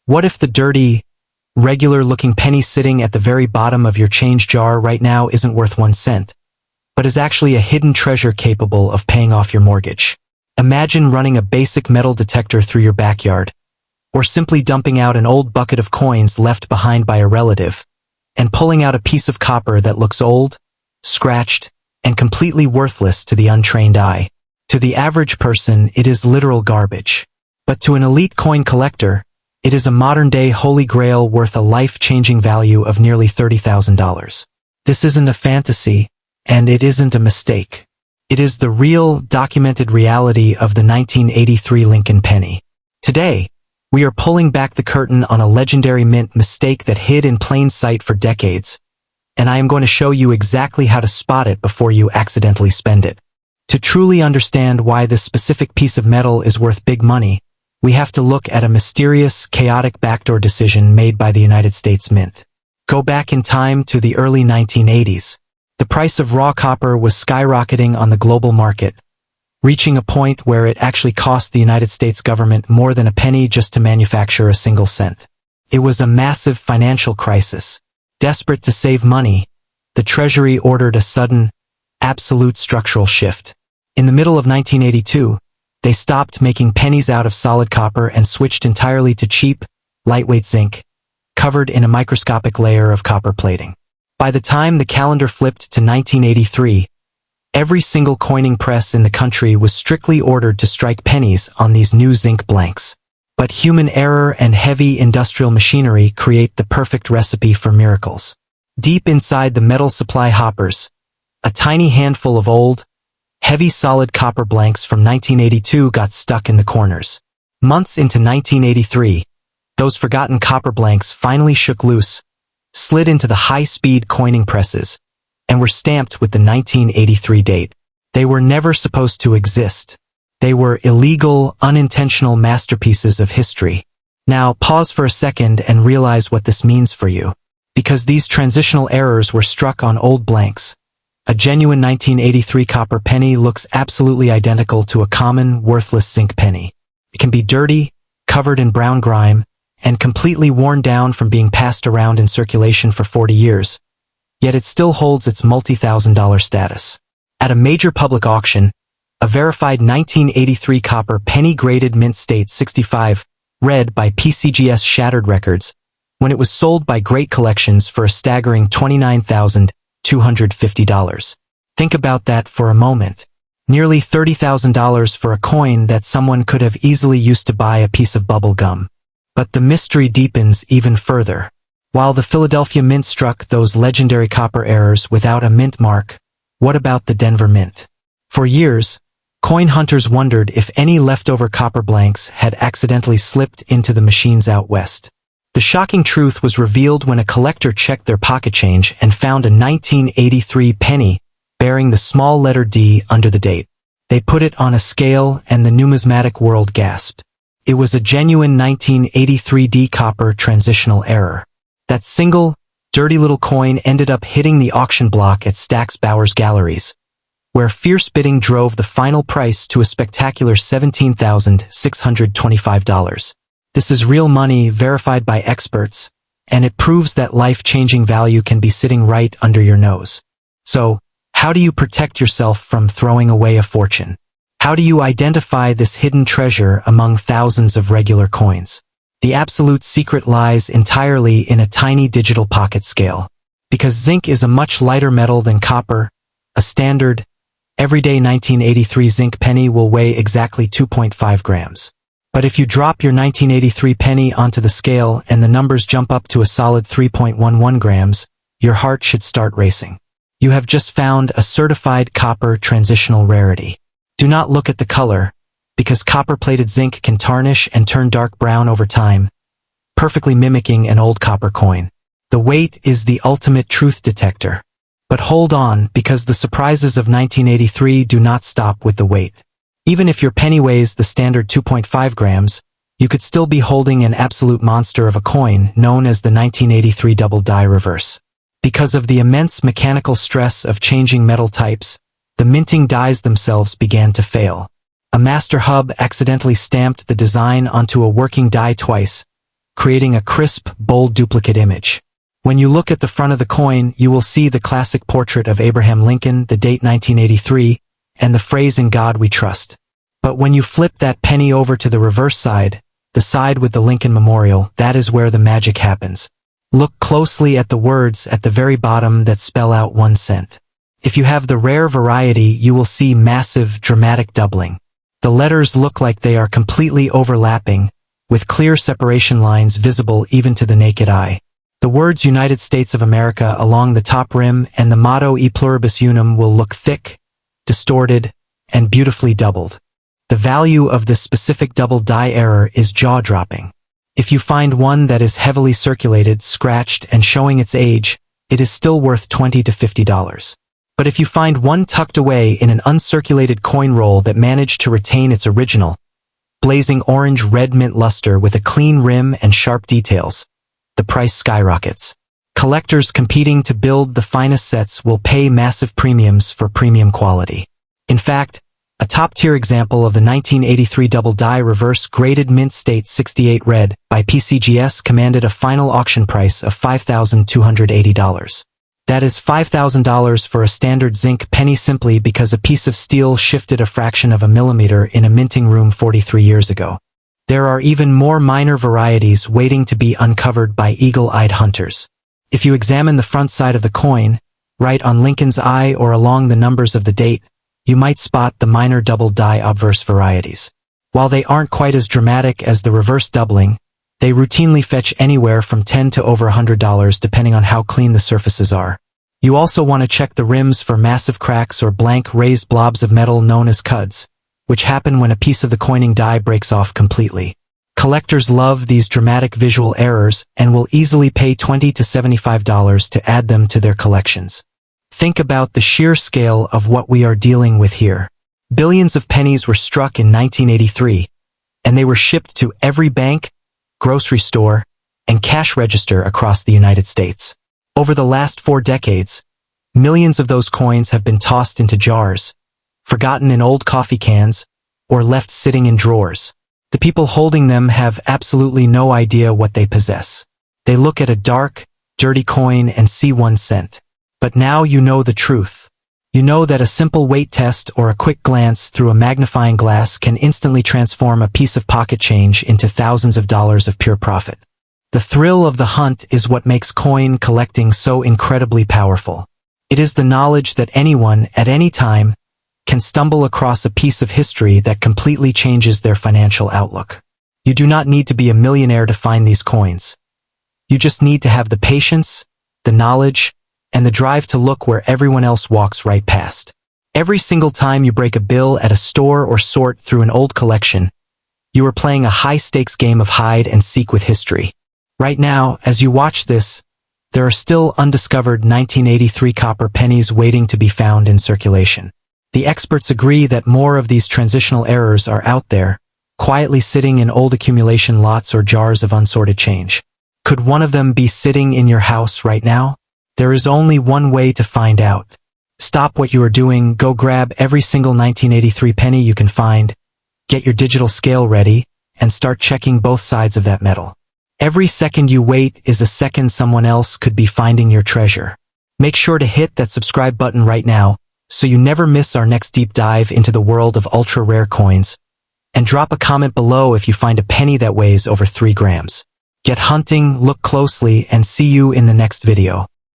What if the dirty, regular-looking penny sitting at the very bottom of your change jar right now isn't worth 1 cent, but is actually a hidden treasure capable of paying off your mortgage? Imagine running a basic metal detector through your backyard, or simply dumping out an old bucket of coins left behind by a relative, and pulling out a piece of copper that looks old, scratched, and completely worthless to the untrained eye. To the average person, it is literal garbage. But to an elite coin collector, it is a modern-day holy grail worth a life-changing value of nearly $30,000. This isn't a fantasy, and it isn't a mistake. It is the real, documented reality of the 1983 Lincoln penny. Today, we are pulling back the curtain on a legendary mint mistake that hid in plain sight for decades, and I am going to show you exactly how to spot it before you accidentally spend it. To truly understand why this specific piece of metal is worth big money, we have to look at a mysterious, chaotic backdoor decision made by the United States Mint. Go back in time to the early 1980s. The price of raw copper was skyrocketing on the global market, reaching a point where it actually cost the United States government more than a penny just to manufacture a single cent. It was a massive financial crisis. Desperate to save money, the Treasury ordered a sudden, absolute structural shift. In the middle of 1982, they stopped making pennies out of solid copper and switched entirely to cheap, lightweight zinc, covered in a microscopic layer of copper plating. By the time the calendar flipped to 1983, every single coining press in the country was strictly ordered to strike pennies on these new zinc blanks. But human error and heavy industrial machinery create the perfect recipe for miracles. Deep inside the metal supply hoppers, a tiny handful of old, heavy solid copper blanks from 1982 got stuck in the corners. Months into 1983, those forgotten copper blanks finally shook loose, slid into the high-speed coining presses, and were stamped with the 1983 date. They were never supposed to exist. They were illegal, unintentional masterpieces of history. Now, pause for a second and realize what this means for you. Because these transitional errors were struck on old blanks, a genuine 1983 copper penny looks absolutely identical to a common, worthless zinc penny. It can be dirty, covered in brown grime, and completely worn down from being passed around in circulation for 40 years, yet it still holds its multi-thousand-dollar status. At a major public auction, a verified 1983 copper penny-graded mint state 65, read by PCGS Shattered Records, when it was sold by Great Collections for a staggering $29,250. Think about that for a moment. Nearly $30,000 for a coin that someone could have easily used to buy a piece of bubble gum. But the mystery deepens even further. While the Philadelphia Mint struck those legendary copper errors without a mint mark, what about the Denver Mint? For years, coin hunters wondered if any leftover copper blanks had accidentally slipped into the machines out west. The shocking truth was revealed when a collector checked their pocket change and found a 1983 penny bearing the small letter D under the date. They put it on a scale and the numismatic world gasped. It was a genuine 1983 D copper transitional error. That single, dirty little coin ended up hitting the auction block at Stack's Bowers Galleries, where fierce bidding drove the final price to a spectacular $17,625. This is real money verified by experts, and it proves that life-changing value can be sitting right under your nose. So, how do you protect yourself from throwing away a fortune? How do you identify this hidden treasure among thousands of regular coins? The absolute secret lies entirely in a tiny digital pocket scale. Because zinc is a much lighter metal than copper, a standard, everyday 1983 zinc penny will weigh exactly 2.5 grams. But if you drop your 1983 penny onto the scale and the numbers jump up to a solid 3.11 grams, your heart should start racing. You have just found a certified copper transitional rarity. Do not look at the color, because copper-plated zinc can tarnish and turn dark brown over time, perfectly mimicking an old copper coin. The weight is the ultimate truth detector. But hold on, because the surprises of 1983 do not stop with the weight. Even if your penny weighs the standard 2.5 grams, you could still be holding an absolute monster of a coin known as the 1983 double die reverse. Because of the immense mechanical stress of changing metal types, the minting dies themselves began to fail. A master hub accidentally stamped the design onto a working die twice, creating a crisp, bold duplicate image. When you look at the front of the coin, you will see the classic portrait of Abraham Lincoln, the date 1983, and the phrase "In God We Trust." But when you flip that penny over to the reverse side, the side with the Lincoln Memorial, that is where the magic happens. Look closely at the words at the very bottom that spell out 1 cent. If you have the rare variety, you will see massive, dramatic doubling. The letters look like they are completely overlapping, with clear separation lines visible even to the naked eye. The words United States of America along the top rim and the motto E Pluribus Unum will look thick, distorted, and beautifully doubled. The value of this specific double die error is jaw-dropping. If you find one that is heavily circulated, scratched, and showing its age, it is still worth $20 to $50. But if you find one tucked away in an uncirculated coin roll that managed to retain its original, blazing orange red mint luster with a clean rim and sharp details, the price skyrockets. Collectors competing to build the finest sets will pay massive premiums for premium quality. In fact, a top-tier example of the 1983 double die reverse graded mint state 68 red by PCGS commanded a final auction price of $5,280. That is $5,000 for a standard zinc penny simply because a piece of steel shifted a fraction of a millimeter in a minting room 43 years ago. There are even more minor varieties waiting to be uncovered by eagle-eyed hunters. If you examine the front side of the coin, right on Lincoln's eye or along the numbers of the date, you might spot the minor double die obverse varieties. While they aren't quite as dramatic as the reverse doubling, they routinely fetch anywhere from $10 to over $100 depending on how clean the surfaces are. You also want to check the rims for massive cracks or blank raised blobs of metal known as cuds, which happen when a piece of the coining die breaks off completely. Collectors love these dramatic visual errors and will easily pay $20 to $75 to add them to their collections. Think about the sheer scale of what we are dealing with here. Billions of pennies were struck in 1983, and they were shipped to every bank, grocery store, and cash register across the United States. Over the last 4 decades, millions of those coins have been tossed into jars, forgotten in old coffee cans, or left sitting in drawers. The people holding them have absolutely no idea what they possess. They look at a dark, dirty coin and see 1 cent. But now you know the truth. You know that a simple weight test or a quick glance through a magnifying glass can instantly transform a piece of pocket change into thousands of dollars of pure profit. The thrill of the hunt is what makes coin collecting so incredibly powerful. It is the knowledge that anyone, at any time, can stumble across a piece of history that completely changes their financial outlook. You do not need to be a millionaire to find these coins. You just need to have the patience, the knowledge, and the drive to look where everyone else walks right past. Every single time you break a bill at a store or sort through an old collection, you are playing a high-stakes game of hide and seek with history. Right now, as you watch this, there are still undiscovered 1983 copper pennies waiting to be found in circulation. The experts agree that more of these transitional errors are out there, quietly sitting in old accumulation lots or jars of unsorted change. Could one of them be sitting in your house right now? There is only one way to find out. Stop what you are doing, go grab every single 1983 penny you can find, get your digital scale ready, and start checking both sides of that metal. Every second you wait is a second someone else could be finding your treasure. Make sure to hit that subscribe button right now so you never miss our next deep dive into the world of ultra-rare coins, and drop a comment below if you find a penny that weighs over 3 grams. Get hunting, look closely, and see you in the next video.